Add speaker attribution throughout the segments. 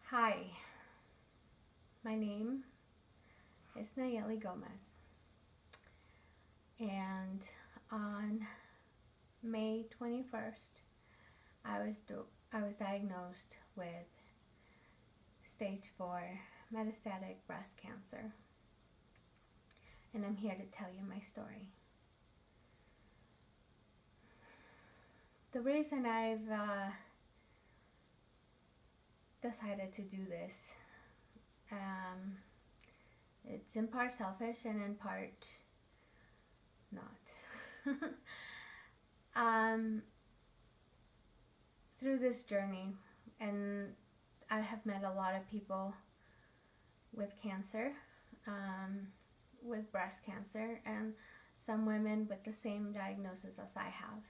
Speaker 1: Hi, my name is Nayeli Gomez, and on May 21st, I was diagnosed with stage 4 metastatic breast cancer, and I'm here to tell you my story. The reason I've decided to do this, um, it's in part selfish and in part not. um, Through this journey, and I have met a lot of people with cancer, um, with breast cancer, and some women with the same diagnosis as I have.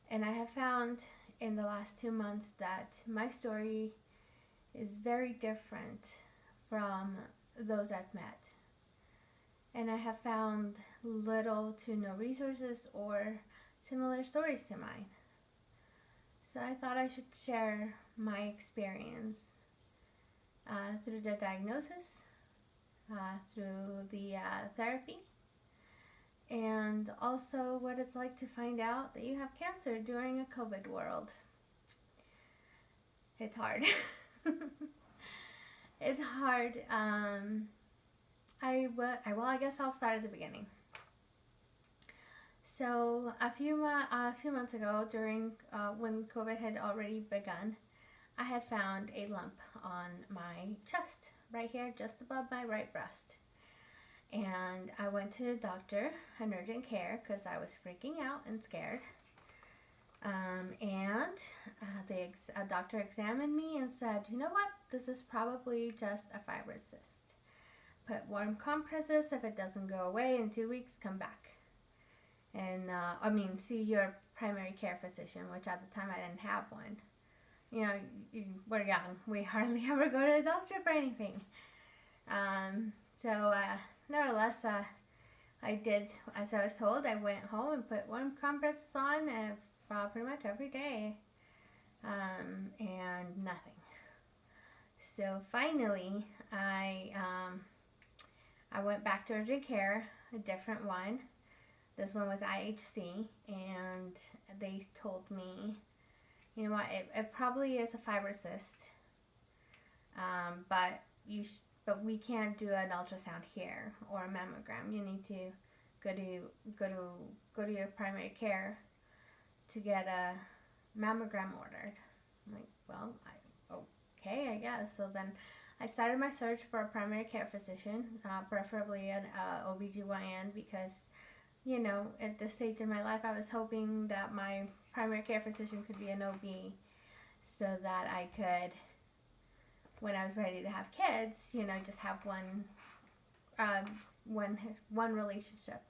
Speaker 1: And I have found in the last 2 months that my story is very different from those I've met. And I have found little to no resources or similar stories to mine. So I thought I should share my experience through the diagnosis, through the therapy, and also what it's like to find out that you have cancer during a COVID world. It's hard. It's hard. I guess I'll start at the beginning. So a few months ago, during when COVID had already begun, I had found a lump on my chest, right here, just above my right breast. And I went to the doctor in urgent care because I was freaking out and scared. A doctor examined me and said, "You know what? This is probably just a fibrous cyst. Put warm compresses. If it doesn't go away in 2 weeks, come back. And see your primary care physician," which at the time I didn't have one. You know, we're young. We hardly ever go to the doctor for anything. So nevertheless, I did as I was told. I went home and put warm compresses on pretty much every day, and nothing. So finally, I went back to urgent care, a different one. This one was IHC, and they told me, "You know what? It probably is a fibrocyst, but we can't do an ultrasound here or a mammogram. You need to go to your primary care to get a mammogram ordered." I'm like, "Well, okay, I guess." So then I started my search for a primary care physician, preferably an OBGYN, because at this stage in my life, I was hoping that my primary care physician could be an OB, so that I could, when I was ready to have kids, just have one relationship,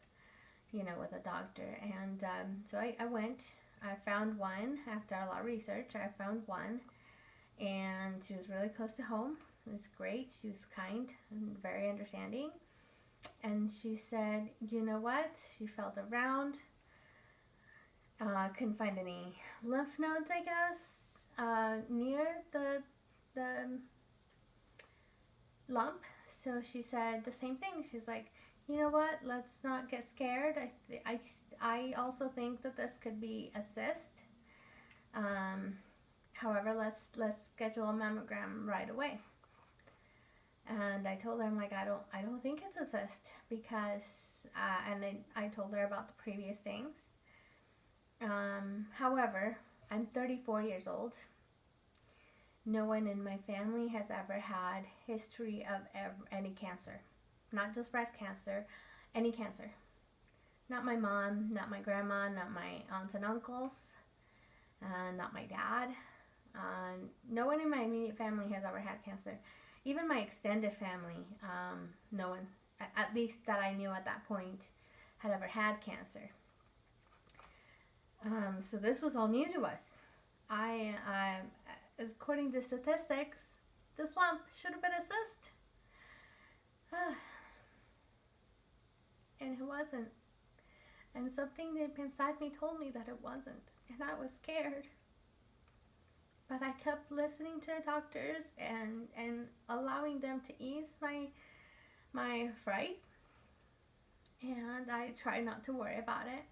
Speaker 1: with a doctor. And so I went. I found one after a lot of research. I found one, and she was really close to home. It was great. She was kind and very understanding. And she said, "You know what?" She felt around, couldn't find any lymph nodes, I guess, near the lump. So she said the same thing. She's like, "You know what? Let's not get scared. I also think that this could be a cyst. However, let's schedule a mammogram right away." And I told her, I'm like, I don't think it's a cyst, because, and then I told her about the previous things. However, I'm 34 years old. No one in my family has ever had history of any cancer. Not just breast cancer, any cancer. Not my mom, not my grandma, not my aunts and uncles, not my dad. No one in my immediate family has ever had cancer. Even my extended family, no one, at least that I knew at that point, had ever had cancer. So this was all new to us. According to statistics, this lump should have been a cyst. And it wasn't. And something deep inside me told me that it wasn't. And I was scared. But I kept listening to the doctors and allowing them to ease my fright, and I tried not to worry about it.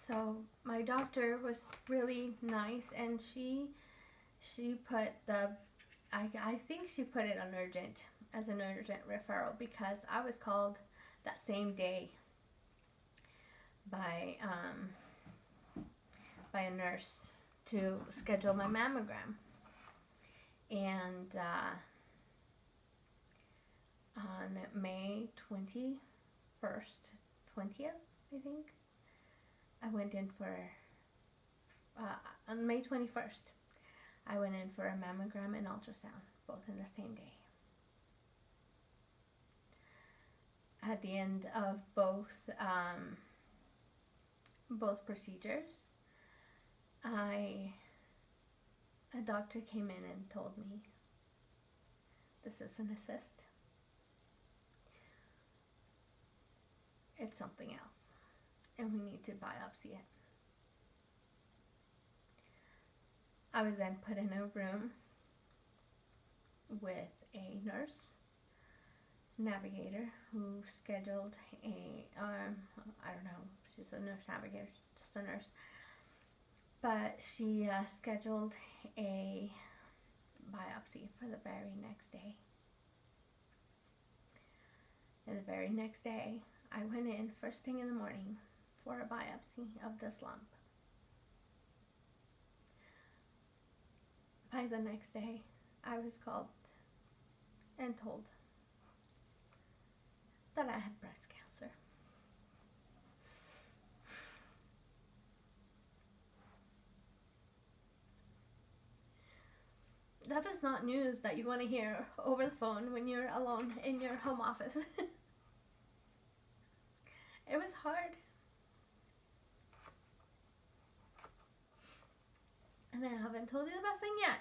Speaker 1: So my doctor was really nice, and she put I think she put it on urgent, as an urgent referral, because I was called that same day by a nurse to schedule my mammogram. And on May 21st, 20th, I think, I went in for, on May 21st, I went in for a mammogram and ultrasound, both in the same day. At the end of both procedures, a doctor came in and told me, this is an cyst. It's something else, and we need to biopsy it. I was then put in a room with a nurse navigator who scheduled I don't know, she's a nurse navigator, just a nurse, but she scheduled a biopsy for the very next day. And the very next day, I went in first thing in the morning for a biopsy of this lump. By the next day, I was called and told that I had breast cancer. That is not news that you want to hear over the phone when you're alone in your home office. It was hard. And I haven't told you the best thing yet.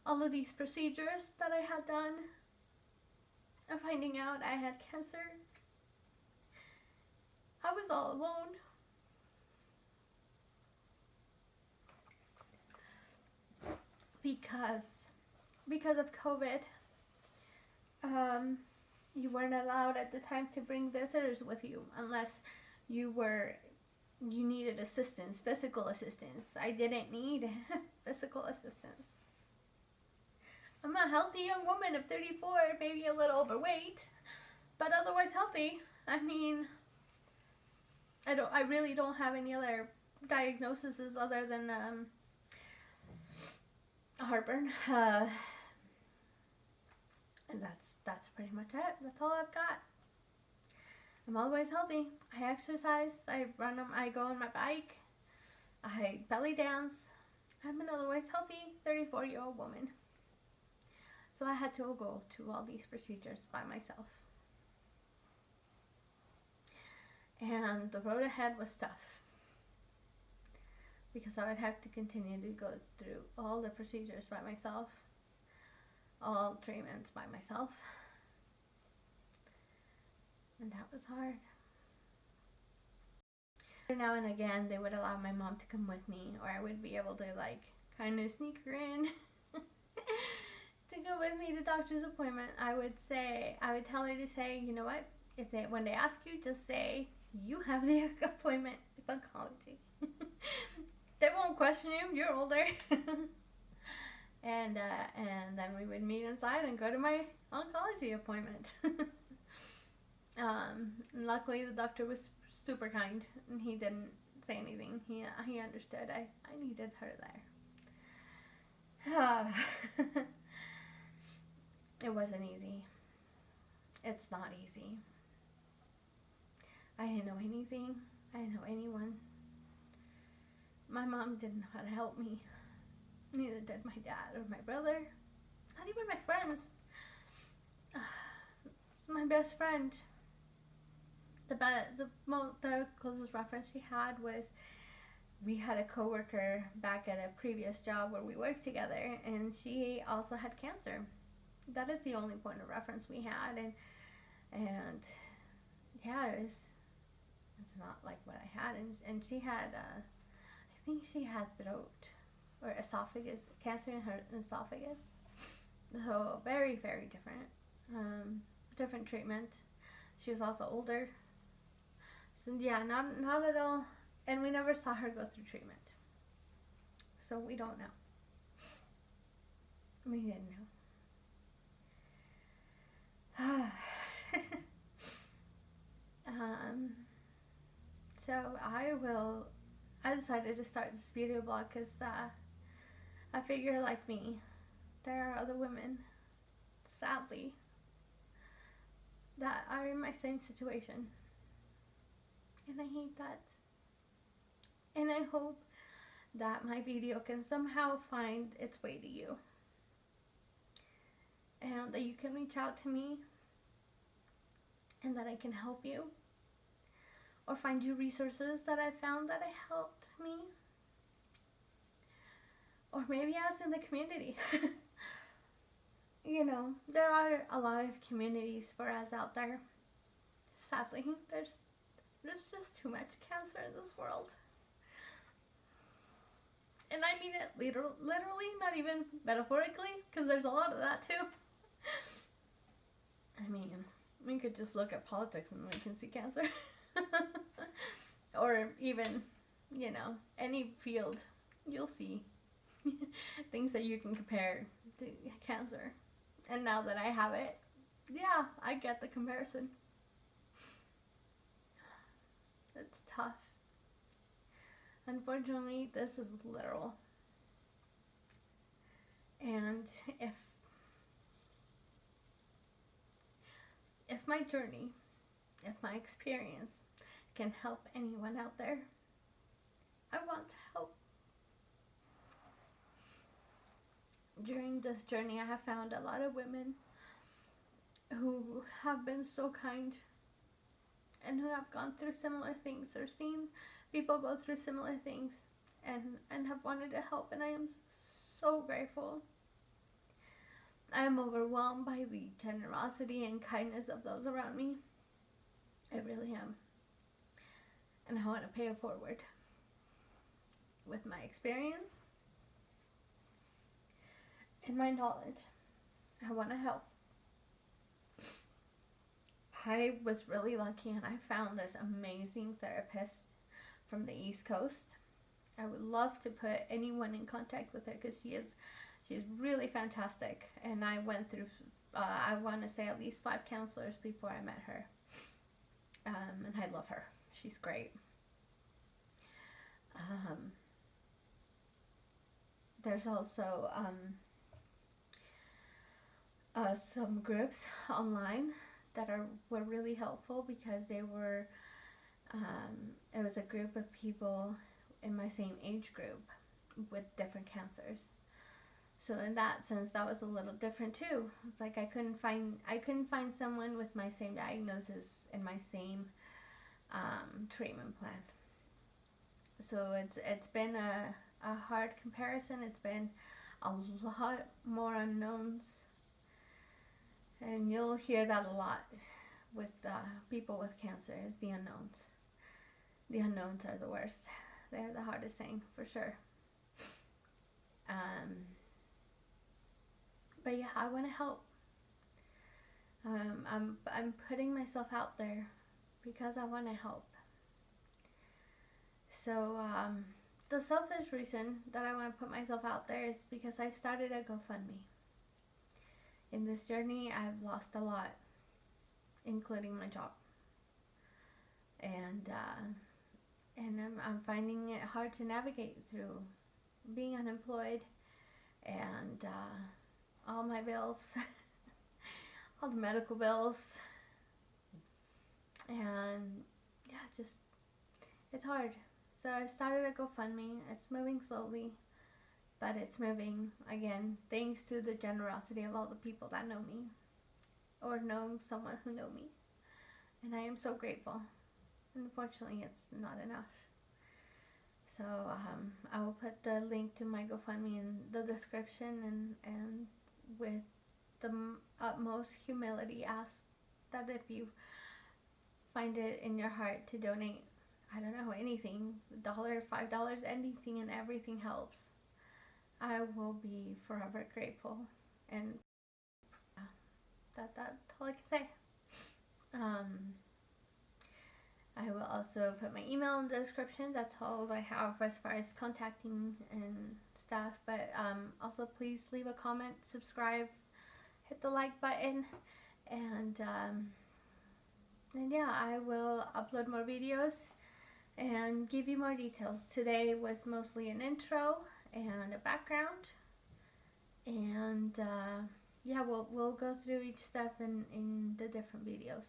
Speaker 1: All of these procedures that I had done, and finding out I had cancer, I was all alone. Because of COVID, you weren't allowed at the time to bring visitors with you unless you needed assistance, physical assistance. I didn't need physical assistance. I'm a healthy young woman of 34, maybe a little overweight, but otherwise healthy. I mean, I really don't have any other diagnoses other than heartburn. And that's pretty much it. That's all I've got. I'm always healthy. I exercise, I run, I go on my bike, I belly dance. I'm an otherwise healthy 34-year-old woman. So I had to go to all these procedures by myself. And the road ahead was tough, because I would have to continue to go through all the procedures by myself, all treatments by myself. And that was hard. Now and again, they would allow my mom to come with me, or I would be able to kind of sneak her in to go with me to doctor's appointment. I would tell her to say, you know what, when they ask you, just say you have the appointment with oncology. They won't question you. You're older. And then we would meet inside and go to my oncology appointment. Luckily, the doctor was super kind, and he didn't say anything. He understood. I needed her there. It wasn't easy. It's not easy. I didn't know anything. I didn't know anyone. My mom didn't know how to help me. Neither did my dad or my brother. Not even my friends. My best friend. The closest reference she had was, we had a coworker back at a previous job where we worked together, and she also had cancer. That is the only point of reference we had, and yeah, It's not like what I had. And she had, I think she had throat or esophagus, cancer in her esophagus. So very, very different. Different treatment. She was also older. So yeah, not at all. And we never saw her go through treatment. So we don't know. We didn't know. So I decided to start this video blog because I figure, like me, there are other women, sadly, that are in my same situation. And I hate that. And I hope that my video can somehow find its way to you. And that you can reach out to me. And that I can help you. Or find you resources that I found that helped me. Or maybe ask in the community. You know, there are a lot of communities for us out there. Sadly, there's just too much cancer in this world. And I mean it literally, not even metaphorically, because there's a lot of that too. I mean, we could just look at politics and we can see cancer. Or even, you know, any field, you'll see things that you can compare to cancer. And now that I have it, yeah, I get the comparison. It's tough. Unfortunately, this is literal. And if my journey, if my experience can help anyone out there, I want to help. During this journey, I have found a lot of women who have been so kind and who have gone through similar things or seen people go through similar things and have wanted to help, and I am so grateful. I am overwhelmed by the generosity and kindness of those around me. I really am. And I want to pay it forward with my experience and my knowledge. I want to help. I was really lucky and I found this amazing therapist from the East Coast. I would love to put anyone in contact with her because she's really fantastic. And I went through, I want to say at least 5 counselors before I met her. And I love her. She's great. There's also some groups online that were really helpful because they were, it was a group of people in my same age group with different cancers. So in that sense, that was a little different too. It's like I couldn't find someone with my same diagnosis and my same treatment plan. So it's been a hard comparison. It's been a lot more unknowns, and you'll hear that a lot with people with cancer. Is the unknowns. The unknowns are the worst. They're the hardest thing for sure. But yeah, I want to help. I'm putting myself out there because I want to help. So the selfish reason that I want to put myself out there is because I've started a GoFundMe. In this journey, I've lost a lot, including my job, and I'm finding it hard to navigate through being unemployed and all my bills, all the medical bills, and yeah, just it's hard. So I've started a GoFundMe. It's moving slowly, but it's moving, again, thanks to the generosity of all the people that know me or know someone who know me. And I am so grateful. Unfortunately, it's not enough. So I will put the link to my GoFundMe in the description, and with the utmost humility ask that if you find it in your heart to donate, I don't know, anything, $1, $5, anything and everything helps. I will be forever grateful. And that's all I can say. I will also put my email in the description. That's all I have as far as contacting and stuff. But also, please leave a comment, subscribe, hit the like button, and yeah, I will upload more videos and give you more details. Today was mostly an intro and a background, and yeah, we'll go through each step in the different videos.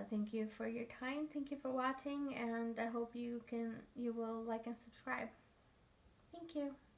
Speaker 1: Thank you for your time. Thank you for watching, and I hope you will like and subscribe. Thank you.